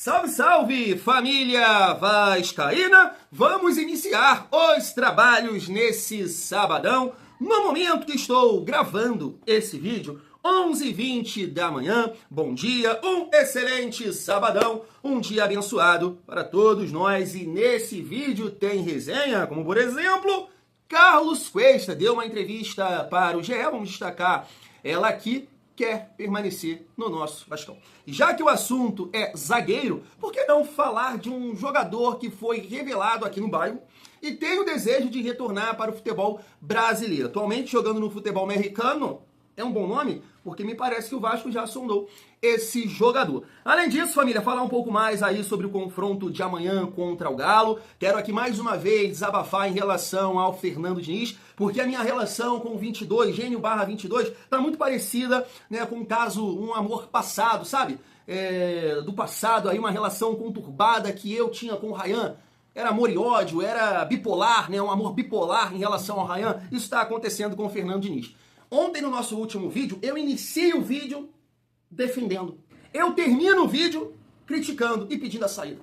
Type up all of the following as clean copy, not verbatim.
Salve, salve, família vascaína! Vamos iniciar os trabalhos nesse sabadão. No momento que estou gravando esse vídeo, 11h20 da manhã. Bom dia, um excelente sabadão, um dia abençoado para todos nós. E nesse vídeo tem resenha, como por exemplo, Carlos Cuesta deu uma entrevista para o GE, vamos destacar ela aqui. Quer permanecer no nosso Vascão. Já que o assunto é zagueiro, por que não falar de um jogador que foi revelado aqui no bairro e tem o desejo de retornar para o futebol brasileiro? Atualmente jogando no futebol americano, é um bom nome? Porque me parece que o Vasco já sondou esse jogador. Além disso, família, falar um pouco mais aí sobre o confronto de amanhã contra o Galo. Quero aqui mais uma vez desabafar em relação ao Fernando Diniz, porque a minha relação com o 22, Gênio/22, tá muito parecida, né, com um caso, um amor passado, sabe? Do passado, aí uma relação conturbada que eu tinha com o Ryan. Era amor e ódio, era bipolar, né, um amor bipolar em relação ao Ryan. Isso está acontecendo com o Fernando Diniz. Ontem, no nosso último vídeo, eu inicio o vídeo defendendo. Eu termino o vídeo criticando e pedindo a saída.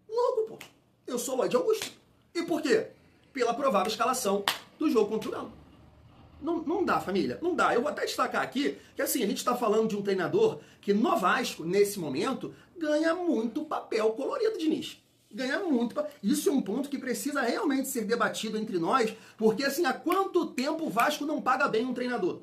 Louco, pô. Eu sou Lloyd Augusto. E por quê? Pela provável escalação do jogo contra o Galo. Não dá, família. Não dá. Eu vou até destacar aqui que, assim, a gente está falando de um treinador que no Vasco, nesse momento, ganha muito papel colorido, Diniz. Ganha muito. Isso é um ponto que precisa realmente ser debatido entre nós, porque assim, há quanto tempo o Vasco não paga bem um treinador?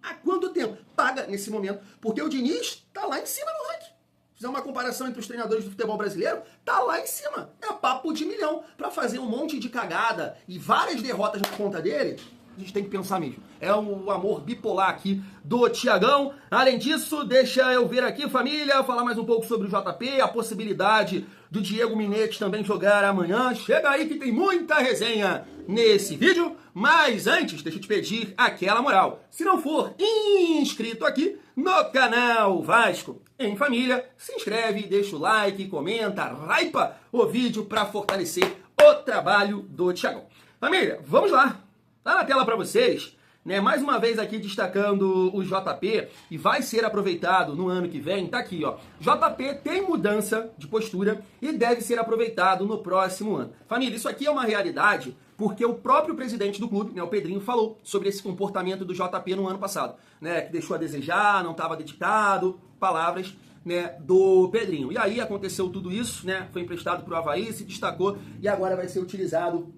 Há quanto tempo? Paga nesse momento, porque o Diniz tá lá em cima no ranking. Se fizer uma comparação entre os treinadores do futebol brasileiro, tá lá em cima. É papo de milhão. Para fazer um monte de cagada e várias derrotas na conta dele, a gente tem que pensar mesmo. É o amor bipolar aqui do Thiagão. Além disso, deixa eu ver aqui, família, falar mais um pouco sobre o JP, a possibilidade do Diego Minetti também jogar amanhã. Chega aí que tem muita resenha nesse vídeo. Mas antes, deixa eu te pedir aquela moral. Se não for inscrito aqui no canal Vasco em Família, se inscreve, deixa o like, comenta, hypa o vídeo para fortalecer o trabalho do Thiagão. Família, vamos lá. Tá na tela para vocês, né? Mais uma vez aqui destacando o JP e vai ser aproveitado no ano que vem. Tá aqui, ó. JP tem mudança de postura e deve ser aproveitado no próximo ano. Família, isso aqui é uma realidade porque o próprio presidente do clube, né, o Pedrinho, falou sobre esse comportamento do JP no ano passado, né? Que deixou a desejar, não estava dedicado, palavras, né, do Pedrinho. E aí aconteceu tudo isso, né? Foi emprestado para o Avaí, se destacou e agora vai ser utilizado,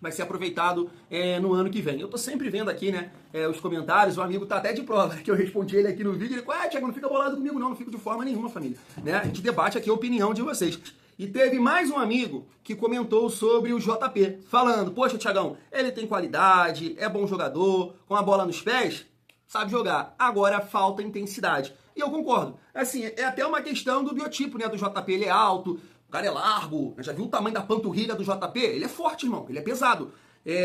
vai ser aproveitado no ano que vem. Eu tô sempre vendo aqui, né, os comentários, o amigo tá até de prova, que eu respondi ele aqui no vídeo, ele falou, Thiago, não fica bolado comigo não fico de forma nenhuma, família. Né? A gente debate aqui a opinião de vocês. E teve mais um amigo que comentou sobre o JP, falando, poxa, Thiagão, ele tem qualidade, é bom jogador, com a bola nos pés, sabe jogar, agora falta intensidade. E eu concordo. Assim, é até uma questão do biotipo, né, do JP, ele é alto, o cara é largo, já viu o tamanho da panturrilha do JP? Ele é forte, irmão, ele é pesado,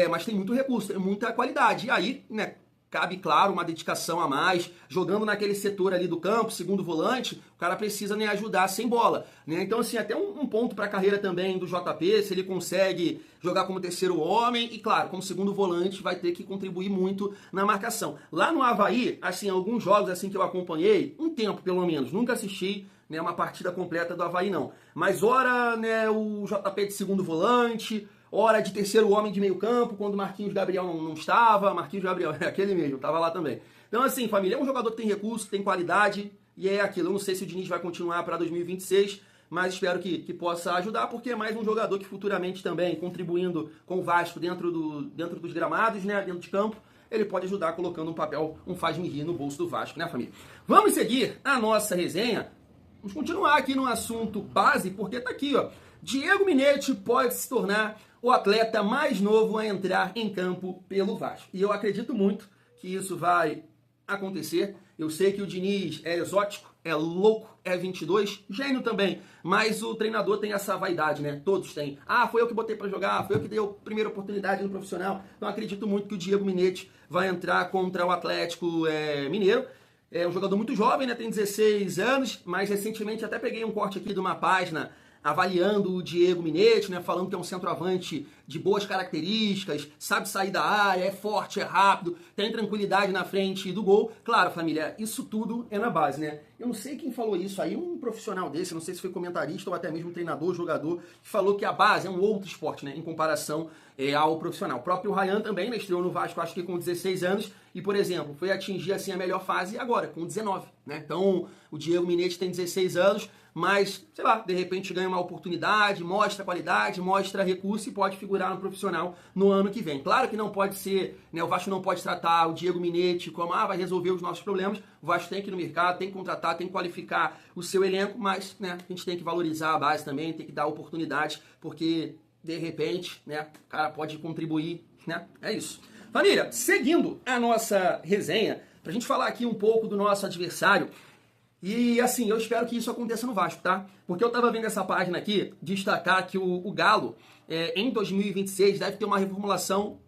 mas tem muito recurso, tem muita qualidade. E aí, né, cabe, claro, uma dedicação a mais, jogando naquele setor ali do campo, segundo volante, o cara precisa, né, ajudar sem bola. Né? Então, assim, até um ponto para a carreira também do JP, se ele consegue jogar como terceiro homem e, claro, como segundo volante, vai ter que contribuir muito na marcação. Lá no Avaí, assim, alguns jogos assim que eu acompanhei, um tempo pelo menos, nunca assisti, né, uma partida completa do Avaí não. Mas ora, né, o JP de segundo volante, ora de terceiro homem de meio campo, quando Marquinhos Gabriel não estava, Marquinhos Gabriel é aquele mesmo, estava lá também. Então assim, família, é um jogador que tem recurso, que tem qualidade, e é aquilo. Eu não sei se o Diniz vai continuar para 2026, mas espero que possa ajudar, porque é mais um jogador que futuramente também, contribuindo com o Vasco dentro dos gramados, né, dentro de campo, ele pode ajudar colocando um papel, um faz-me rir no bolso do Vasco, né, família? Vamos seguir a nossa resenha. Vamos continuar aqui no assunto base, porque tá aqui, ó. Diego Minetti pode se tornar o atleta mais novo a entrar em campo pelo Vasco. E eu acredito muito que isso vai acontecer. Eu sei que o Diniz é exótico, é louco, é 22, gênio também. Mas o treinador tem essa vaidade, né? Todos têm. Ah, foi eu que botei pra jogar, foi eu que dei a primeira oportunidade no profissional. Então acredito muito que o Diego Minetti vai entrar contra o Atlético Mineiro. É um jogador muito jovem, né? Tem 16 anos, mas recentemente até peguei um corte aqui de uma página avaliando o Diego Minetti, né, falando que é um centroavante de boas características, sabe sair da área, é forte, é rápido, tem tranquilidade na frente do gol. Claro, família, isso tudo é na base, né? Eu não sei quem falou isso aí, um profissional desse, não sei se foi comentarista ou até mesmo treinador, jogador, que falou que a base é um outro esporte, né, em comparação ao profissional. O próprio Ryan também, né, estreou no Vasco, acho que com 16 anos, e, por exemplo, foi atingir assim a melhor fase agora, com 19, né? Então, o Diego Minetti tem 16 anos, mas, sei lá, de repente ganha uma oportunidade, mostra qualidade, mostra recurso e pode figurar no profissional no ano que vem. Claro que não pode ser, né, o Vasco não pode tratar o Diego Minetti como, vai resolver os nossos problemas. O Vasco tem que ir no mercado, tem que contratar, tem que qualificar o seu elenco, mas, né, a gente tem que valorizar a base também, tem que dar oportunidade, porque, de repente, né, o cara pode contribuir, né, é isso. Família, seguindo a nossa resenha, pra gente falar aqui um pouco do nosso adversário. E assim, eu espero que isso aconteça no Vasco, tá? Porque eu tava vendo essa página aqui destacar que o Galo, em 2026, deve ter uma reformulação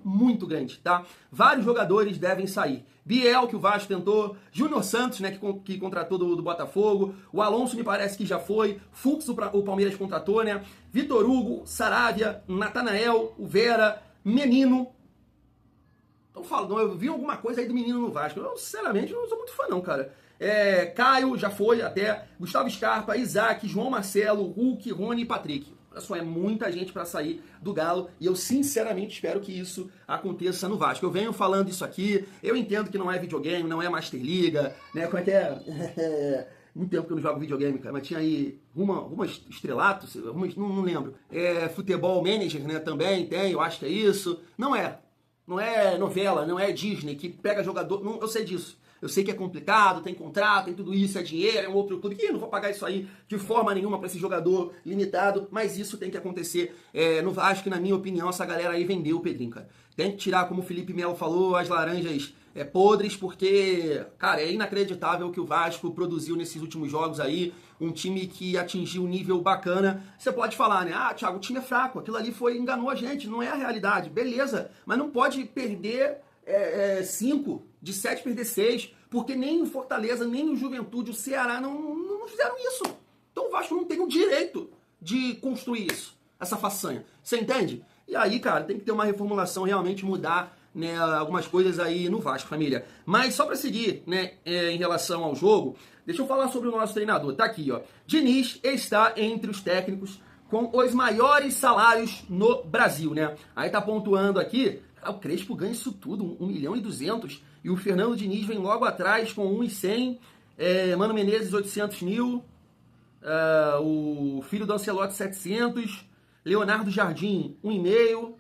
muito grande, tá? Vários jogadores devem sair. Biel, que o Vasco tentou, Júnior Santos, né, que contratou do Botafogo, o Alonso me parece que já foi, Fux o Palmeiras contratou, né? Vitor Hugo, Saravia, Natanael, o Vera, Menino. Então falo, eu vi alguma coisa aí do Menino no Vasco. Eu, sinceramente, não sou muito fã não, cara. Caio já foi até, Gustavo Scarpa, Isaac, João Marcelo, Hulk, Rony e Patrick. Olha só, é muita gente para sair do Galo e eu sinceramente espero que isso aconteça no Vasco. Eu venho falando isso aqui, eu entendo que não é videogame, não é Master Liga, né? Como é que é? Muito tempo que eu não jogo videogame, cara, mas tinha aí Ruma Estrelato, não lembro. Futebol Manager, né? Também tem, eu acho que é isso. Não é novela, não é Disney que pega jogador. Não, eu sei disso. Eu sei que é complicado, tem contrato, tem tudo isso, é dinheiro, é um outro clube. Não vou pagar isso aí de forma nenhuma para esse jogador limitado, mas isso tem que acontecer no Vasco, que na minha opinião essa galera aí vendeu o Pedrinho, cara. Tem que tirar, como o Felipe Melo falou, as laranjas podres, porque, cara, é inacreditável o que o Vasco produziu nesses últimos jogos aí, um time que atingiu um nível bacana. Você pode falar, né? Thiago, o time é fraco, aquilo ali enganou a gente, não é a realidade. Beleza, mas não pode perder 5, de 7 perder 6, porque nem o Fortaleza, nem o Juventude, o Ceará não fizeram isso. Então o Vasco não tem o direito de construir isso, essa façanha. Você entende? E aí, cara, tem que ter uma reformulação, realmente mudar, né, algumas coisas aí no Vasco, família. Mas só para seguir, né, em relação ao jogo, deixa eu falar sobre o nosso treinador. Tá aqui, ó. Diniz está entre os técnicos com os maiores salários no Brasil, né? Aí tá pontuando aqui, o Crespo ganha isso tudo, 1.200.000, e o Fernando Diniz vem logo atrás com 1.100, Mano Menezes 800 mil, o filho do Ancelotti 700, Leonardo Jardim 1,5,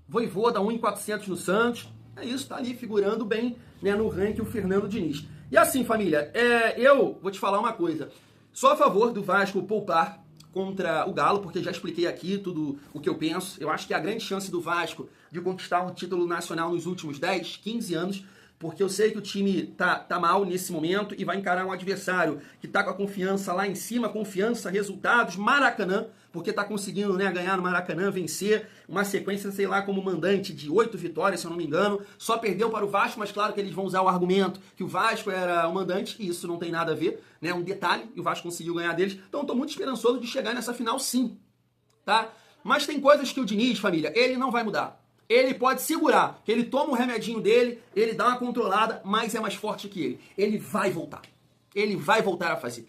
Vojvoda 1.400 no Santos. É isso, tá ali figurando bem, né, no ranking o Fernando Diniz. E assim, família, eu vou te falar uma coisa. Sou a favor do Vasco poupar contra o Galo, porque já expliquei aqui tudo o que eu penso. Eu acho que a grande chance do Vasco de conquistar um título nacional nos últimos 10, 15 anos, porque eu sei que o time tá mal nesse momento e vai encarar um adversário que tá com a confiança lá em cima, confiança, resultados, Maracanã, porque tá conseguindo, né, ganhar no Maracanã, vencer uma sequência, sei lá, como mandante de 8 vitórias, se eu não me engano, só perdeu para o Vasco, mas claro que eles vão usar o argumento que o Vasco era o mandante, e isso não tem nada a ver, né, um detalhe, e o Vasco conseguiu ganhar deles, então eu tô muito esperançoso de chegar nessa final sim, tá? Mas tem coisas que o Diniz, família, ele não vai mudar. Ele pode segurar, que ele toma o remedinho dele, ele dá uma controlada, mas é mais forte que ele. Ele vai voltar. Ele vai voltar a fazer.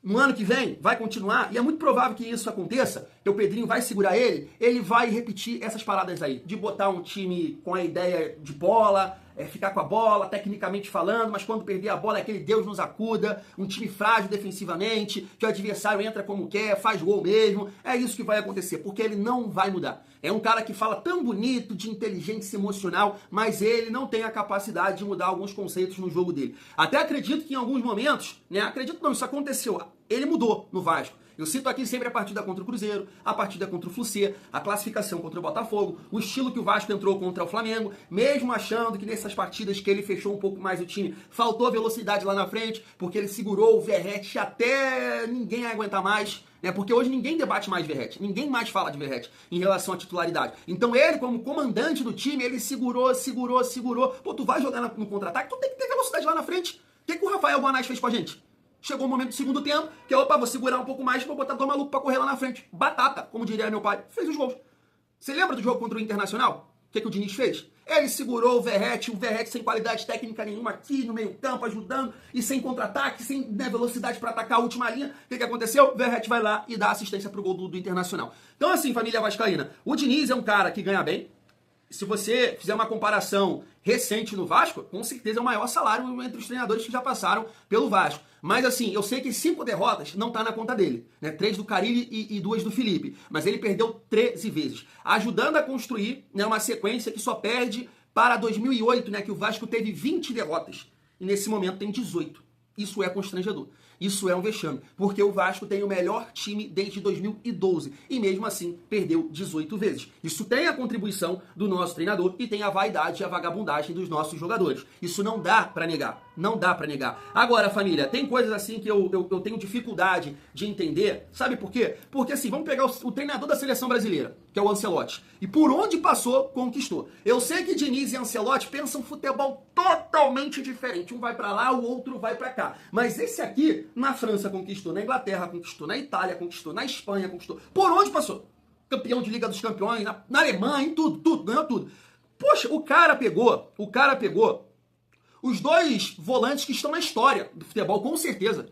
No ano que vem, vai continuar, e é muito provável que isso aconteça, que o Pedrinho vai segurar ele vai repetir essas paradas aí, de botar um time com a ideia de bola, ficar com a bola, tecnicamente falando, mas quando perder a bola é aquele Deus nos acuda, um time frágil defensivamente, que o adversário entra como quer, faz gol mesmo, é isso que vai acontecer, porque ele não vai mudar. É um cara que fala tão bonito, de inteligência emocional, mas ele não tem a capacidade de mudar alguns conceitos no jogo dele. Até acredito que em alguns momentos, né, acredito não, isso aconteceu, ele mudou no Vasco. Eu cito aqui sempre a partida contra o Cruzeiro, a partida contra o Fluminense, a classificação contra o Botafogo, o estilo que o Vasco entrou contra o Flamengo, mesmo achando que nessas partidas que ele fechou um pouco mais o time, faltou velocidade lá na frente, porque ele segurou o Verratti até ninguém aguentar mais, né? Porque hoje ninguém debate mais Verratti, ninguém mais fala de Verratti em relação à titularidade. Então ele, como comandante do time, ele segurou. Pô, tu vai jogar no contra-ataque, tu tem que ter velocidade lá na frente. O que o Rafael Guanais fez com a gente? Chegou o momento do segundo tempo, que opa, vou segurar um pouco mais e vou botar dois malucos pra correr lá na frente. Batata, como diria meu pai. Fez os gols. Você lembra do jogo contra o Internacional? O que o Diniz fez? Ele segurou o Verratti sem qualidade técnica nenhuma aqui no meio campo, ajudando, e sem contra-ataque, sem velocidade para atacar a última linha. O que aconteceu? O Verratti vai lá e dá assistência pro gol do Internacional. Então assim, família vascaína, o Diniz é um cara que ganha bem. Se você fizer uma comparação recente no Vasco, com certeza é o maior salário entre os treinadores que já passaram pelo Vasco. Mas assim, eu sei que 5 derrotas não tá na conta dele, né? 3 do Carille e 2 do Felipe. Mas ele perdeu 13 vezes, ajudando a construir, né, uma sequência que só perde para 2008, né, que o Vasco teve 20 derrotas. E nesse momento tem 18. Isso é constrangedor. Isso é um vexame, porque o Vasco tem o melhor time desde 2012 e mesmo assim perdeu 18 vezes. Isso tem a contribuição do nosso treinador e tem a vaidade e a vagabundagem dos nossos jogadores. Isso não dá pra negar, não dá pra negar. Agora, família, tem coisas assim que eu tenho dificuldade de entender, sabe por quê? Porque assim, vamos pegar o treinador da seleção brasileira, que é o Ancelotti, e por onde passou, conquistou. Eu sei que Diniz e Ancelotti pensam futebol totalmente diferente, um vai pra lá, o outro vai pra cá, mas esse aqui na França conquistou, na Inglaterra conquistou, na Itália conquistou, na Espanha conquistou. Por onde passou? Campeão de Liga dos Campeões, na Alemanha, em tudo, ganhou tudo. Poxa, o cara pegou os dois volantes que estão na história do futebol, com certeza.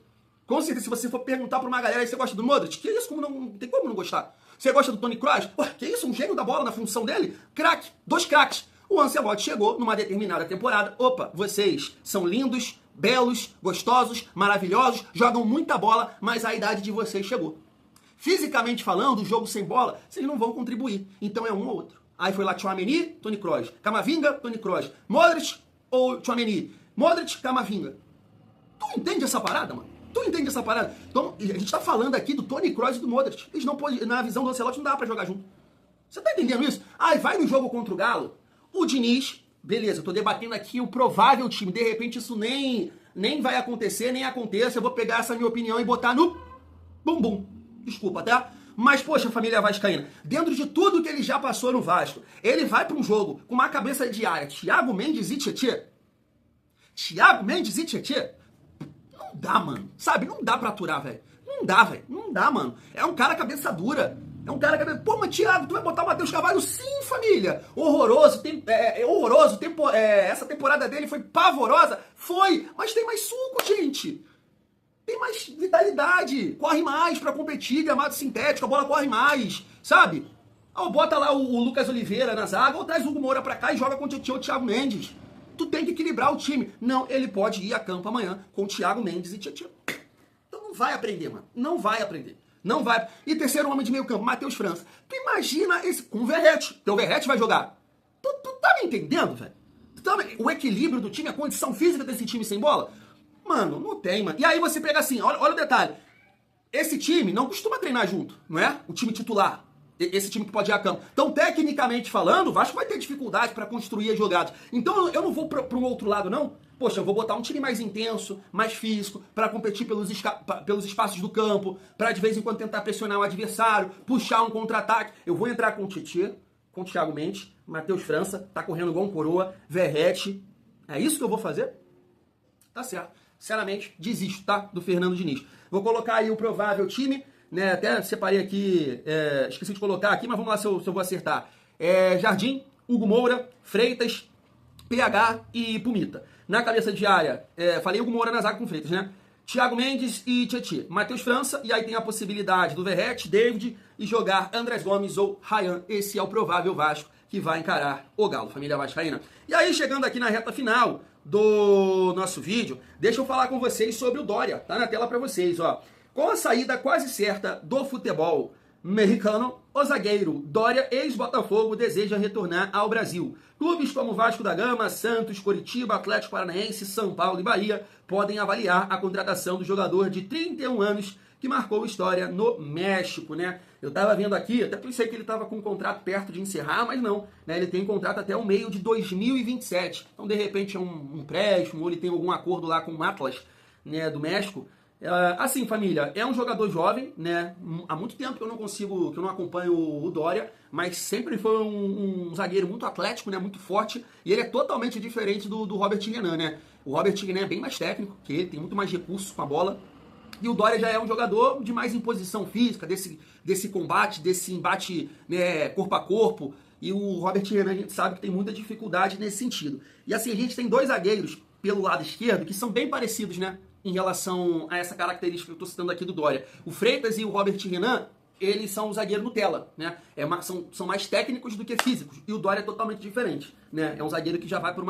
Com certeza, se você for perguntar pra uma galera aí, você gosta do Modric? Que isso, não tem como não gostar. Você gosta do Toni Kroos? Pô, que isso, um gênio da bola na função dele? Craque, 2 craques. O Ancelotti chegou numa determinada temporada. Opa, vocês são lindos, belos, gostosos, maravilhosos, jogam muita bola, mas a idade de vocês chegou. Fisicamente falando, o jogo sem bola, vocês não vão contribuir. Então é um ou outro. Aí foi lá Tchouaméni, Toni Kroos. Camavinga, Toni Kroos. Modric ou Tchouaméni? Modric, Camavinga. Tu entende essa parada, mano? Tu entende essa parada? Então, a gente tá falando aqui do Toni Kroos e do Modric. Eles não podem, na visão do Ancelotti, não dá pra jogar junto. Você tá entendendo isso? Aí vai no jogo contra o Galo, o Diniz, beleza, eu tô debatendo aqui o provável time, de repente isso nem vai acontecer, nem aconteça, eu vou pegar essa minha opinião e botar no bumbum. Desculpa, tá? Mas, poxa, família vascaína, dentro de tudo que ele já passou no Vasco, ele vai pra um jogo com uma cabeça de área, Thiago Mendes e Tietê. Thiago Mendes e Tietê? Não dá, mano. Sabe? Não dá pra aturar, velho. Não dá, velho. Não dá, mano. É um cara cabeça dura. É um cara cabeça... Pô, mas Thiago, tu vai botar o Matheus Carvalho? Sim, família. Horroroso. Horroroso. Essa temporada dele foi pavorosa. Foi. Mas tem mais suco, gente. Tem mais vitalidade. Corre mais pra competir. Gramado sintético. A bola corre mais. Sabe? Ou bota lá o Lucas Oliveira na zaga. Ou traz o Hugo Moura pra cá e joga com o Thiago Mendes. Tu tem que equilibrar o time. Não, ele pode ir a campo amanhã com o Thiago Mendes e Tietê. Então não vai aprender, mano. Não vai aprender. Não vai. E terceiro homem de meio campo, Matheus França. Tu imagina esse com o Verratti. Então o Verratti vai jogar. Tu tá me entendendo, velho? O equilíbrio do time, a condição física desse time sem bola? Mano, não tem, mano. E aí você pega assim, olha o detalhe. Esse time não costuma treinar junto, não é? O time titular. Esse time que pode ir a campo. Então, tecnicamente falando, o Vasco vai ter dificuldade para construir as jogadas. Então, eu não vou para um outro lado, não. Poxa, eu vou botar um time mais intenso, mais físico, para competir pelos espaços do campo, para de vez em quando tentar pressionar o adversário, puxar um contra-ataque. Eu vou entrar com o Tietê, com o Thiago Mendes, Matheus França, tá correndo igual um coroa, Verratti. É isso que eu vou fazer? Tá certo. Sinceramente, desisto, tá? Do Fernando Diniz. Vou colocar aí o provável time, né? Até separei aqui, esqueci de colocar aqui, mas vamos lá se eu vou acertar. Jardim, Hugo Moura, Freitas, PH e Pumita. Na cabeça de área, falei Hugo Moura na zaga com Freitas, né? Thiago Mendes e Tietê. Matheus França, e aí tem a possibilidade do Verratti, David e jogar Andrés Gomes ou Ryan. Esse é o provável Vasco que vai encarar o Galo, família vascaína. E aí, chegando aqui na reta final do nosso vídeo, deixa eu falar com vocês sobre o Doria. Tá na tela para vocês, ó. Com a saída quase certa do futebol mexicano, o zagueiro Doria, ex-Botafogo, deseja retornar ao Brasil. Clubes como Vasco da Gama, Santos, Coritiba, Atlético Paranaense, São Paulo e Bahia podem avaliar a contratação do jogador de 31 anos que marcou história no México, né? Eu tava vendo aqui, até pensei que ele tava com um contrato perto de encerrar, mas não, né? Ele tem um contrato até o meio de 2027. Então, de repente, é um empréstimo, ou ele tem algum acordo lá com o Atlas, né, do México. Assim, família, é um jogador jovem, né? Há muito tempo que eu não acompanho o Doria, mas sempre foi um zagueiro muito atlético, né? Muito forte, e ele é totalmente diferente do Robert Renan, né? O Robert Renan é bem mais técnico que ele, tem muito mais recursos com a bola, E o Doria já é um jogador de mais imposição física, desse combate, desse embate, né, corpo a corpo. E o Robert Renan, a gente sabe que tem muita dificuldade nesse sentido. E assim, a gente tem dois zagueiros pelo lado esquerdo que são bem parecidos, né, em relação a essa característica que eu estou citando aqui do Doria. O Freitas e o Robert Renan, eles são o zagueiro Nutella, né? São mais técnicos do que físicos. E o Doria é totalmente diferente, né? É um zagueiro que já vai para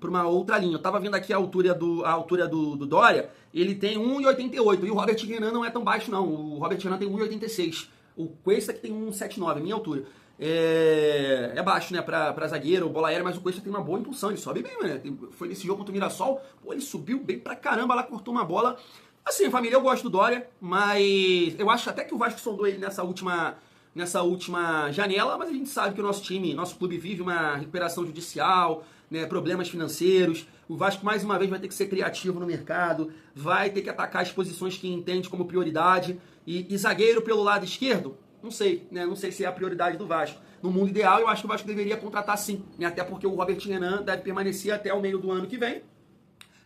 uma outra linha. Eu tava vendo aqui a altura do Doria, ele tem 1,88. E o Robert Renan não é tão baixo, não. O Robert Renan tem 1,86. O Cuesta que tem 1,79, minha altura. É baixo, né, pra zagueiro, bola aérea, mas o Cuesta tem uma boa impulsão, ele sobe bem, né? Foi nesse jogo contra o Mirassol, pô, ele subiu bem pra caramba, lá cortou uma bola. Assim, família, eu gosto do Doria, mas eu acho até que o Vasco sondou ele nessa última janela, mas a gente sabe que o nosso time, nosso clube vive uma recuperação judicial, né, problemas financeiros. O Vasco, mais uma vez, vai ter que ser criativo no mercado, vai ter que atacar as posições que entende como prioridade. E zagueiro pelo lado esquerdo, não sei, né? Não sei se é a prioridade do Vasco. No mundo ideal, eu acho que o Vasco deveria contratar sim, né? Até porque o Robert Renan deve permanecer até o meio do ano que vem.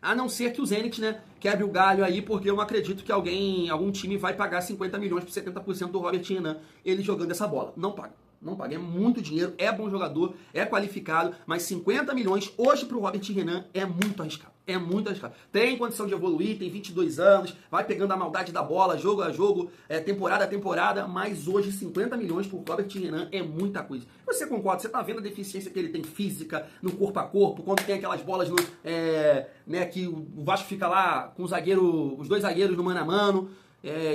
A não ser que o Zenit, né, quebre o galho aí, porque eu não acredito que algum time vai pagar 50 milhões por 70% do Robert Renan, ele jogando essa bola. Não paga. Não paga. É muito dinheiro, é bom jogador, é qualificado, mas 50 milhões hoje pro Robert Renan é muito arriscado. É muito arriscado. Tem condição de evoluir, tem 22 anos, vai pegando a maldade da bola, jogo a jogo, temporada a temporada, mas hoje 50 milhões pro Robert Renan é muita coisa. Você concorda? Você tá vendo a deficiência que ele tem física, no corpo a corpo, quando tem aquelas bolas né, que o Vasco fica lá com os dois zagueiros no mano a mano.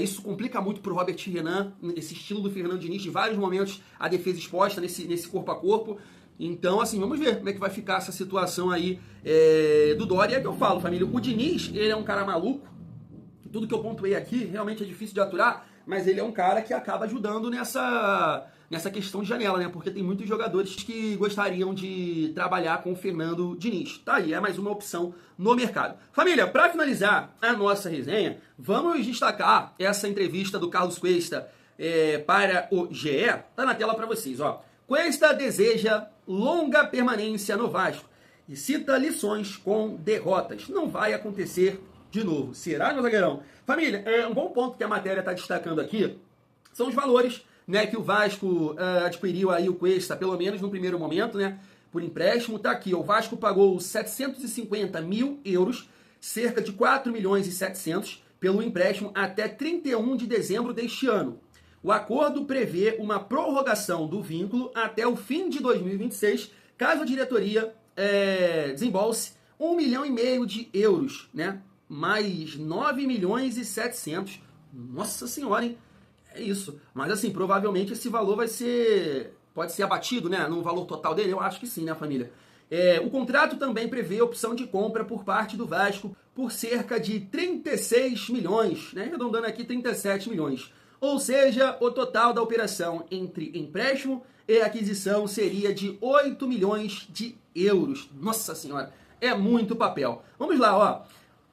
Isso complica muito pro Robert Renan, esse estilo do Fernando Diniz, de vários momentos a defesa exposta nesse corpo a corpo. Então, assim, vamos ver como é que vai ficar essa situação aí do Doria. É o que eu falo, família. O Diniz, ele é um cara maluco. Tudo que eu pontuei aqui realmente é difícil de aturar, mas ele é um cara que acaba ajudando nessa questão de janela, né? Porque tem muitos jogadores que gostariam de trabalhar com o Fernando Diniz. Tá aí, é mais uma opção no mercado. Família, para finalizar a nossa resenha, vamos destacar essa entrevista do Carlos Cuesta para o GE. Tá na tela para vocês, ó. Cuesta deseja longa permanência no Vasco e cita lições com derrotas. Não vai acontecer de novo. Será, meu zagueirão? Família, um bom ponto que a matéria está destacando aqui são os valores, né, que o Vasco adquiriu aí o Cuesta, pelo menos no primeiro momento, né, por empréstimo. Tá aqui, o Vasco pagou 750 mil euros, cerca de 4 milhões e 700, pelo empréstimo até 31 de dezembro deste ano. O acordo prevê uma prorrogação do vínculo até o fim de 2026, caso a diretoria desembolse 1,5 milhão de euros, né? Mais 9 milhões e 700. Nossa senhora, hein? É isso. Mas assim, provavelmente esse valor pode ser abatido, né? No valor total dele, eu acho que sim, né, família? O contrato também prevê a opção de compra por parte do Vasco por cerca de 36 milhões, né? Arredondando aqui 37 milhões. Ou seja, o total da operação entre empréstimo e aquisição seria de 8 milhões de euros. Nossa senhora, é muito papel. Vamos lá, ó.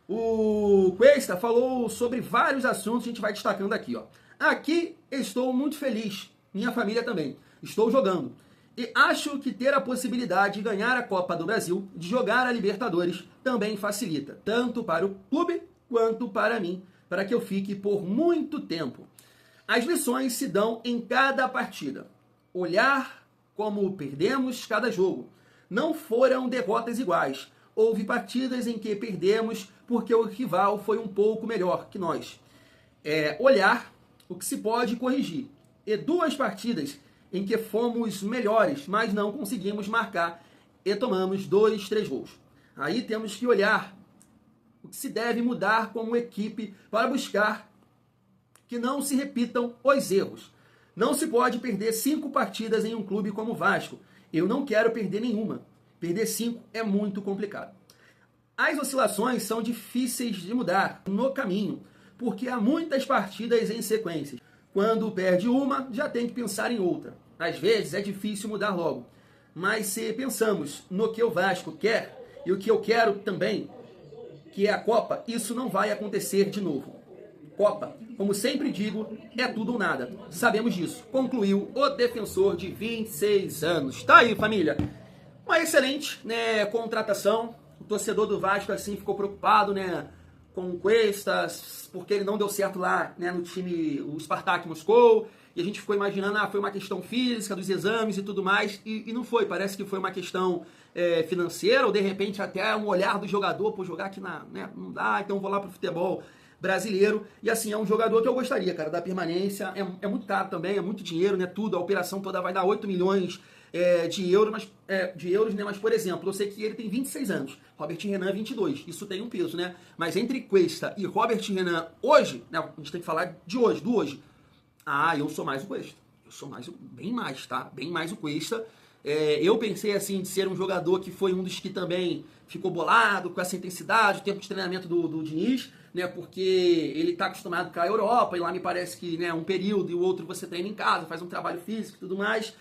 O Cuesta falou sobre vários assuntos, a gente vai destacando aqui, ó. Aqui estou muito feliz, minha família também. Estou jogando. E acho que ter a possibilidade de ganhar a Copa do Brasil, de jogar a Libertadores, também facilita, tanto para o clube quanto para mim, para que eu fique por muito tempo. As lições se dão em cada partida. Olhar como perdemos cada jogo. Não foram derrotas iguais. Houve partidas em que perdemos porque o rival foi um pouco melhor que nós. Olhar o que se pode corrigir. E 2 partidas em que fomos melhores, mas não conseguimos marcar e tomamos 2, 3 gols. Aí temos que olhar o que se deve mudar como equipe para buscar que não se repitam os erros. Não se pode perder 5 partidas em um clube como o Vasco. Eu não quero perder nenhuma. Perder 5 é muito complicado. As oscilações são difíceis de mudar no caminho, porque há muitas partidas em sequência. Quando perde uma, já tem que pensar em outra. Às vezes é difícil mudar logo. Mas se pensamos no que o Vasco quer e o que eu quero também, que é a Copa, isso não vai acontecer de novo. Copa, como sempre digo, é tudo ou nada. Sabemos disso. Concluiu o defensor de 26 anos. Tá aí, família. Uma excelente, né, contratação. O torcedor do Vasco assim ficou preocupado, né, com o Cuesta, porque ele não deu certo lá, né, no time, o Spartak Moscou, e a gente ficou imaginando, foi uma questão física, dos exames e tudo mais, e não foi, parece que foi uma questão financeira, ou de repente até um olhar do jogador, por jogar aqui né, não dá, então vou lá pro futebol brasileiro, e assim, é um jogador que eu gostaria, cara, da permanência, é muito caro também, é muito dinheiro, né, tudo, a operação toda vai dar 8 milhões de euros, né? Mas, por exemplo, eu sei que ele tem 26 anos, Robert Renan 22, isso tem um peso, né? Mas entre Cuesta e Robert Renan hoje, né? A gente tem que falar de hoje, do hoje. Eu sou mais o Cuesta, eu sou bem mais, tá? Bem mais o Cuesta. Eu pensei, assim, de ser um jogador que foi um dos que também ficou bolado com essa intensidade, o tempo de treinamento do Diniz, né? Porque ele tá acostumado com a Europa, e lá me parece que, né, um período e o outro você treina em casa, faz um trabalho físico e tudo mais.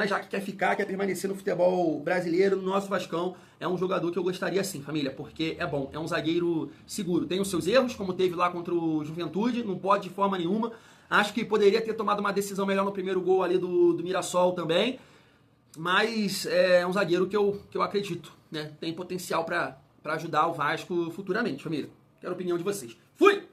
Já que quer permanecer no futebol brasileiro, no nosso Vascão, é um jogador que eu gostaria sim, família, porque é bom, é um zagueiro seguro. Tem os seus erros, como teve lá contra o Juventude, não pode de forma nenhuma. Acho que poderia ter tomado uma decisão melhor no primeiro gol ali do Mirassol também, mas é um zagueiro que eu acredito, né? Tem potencial para ajudar o Vasco futuramente, família. Quero a opinião de vocês. Fui!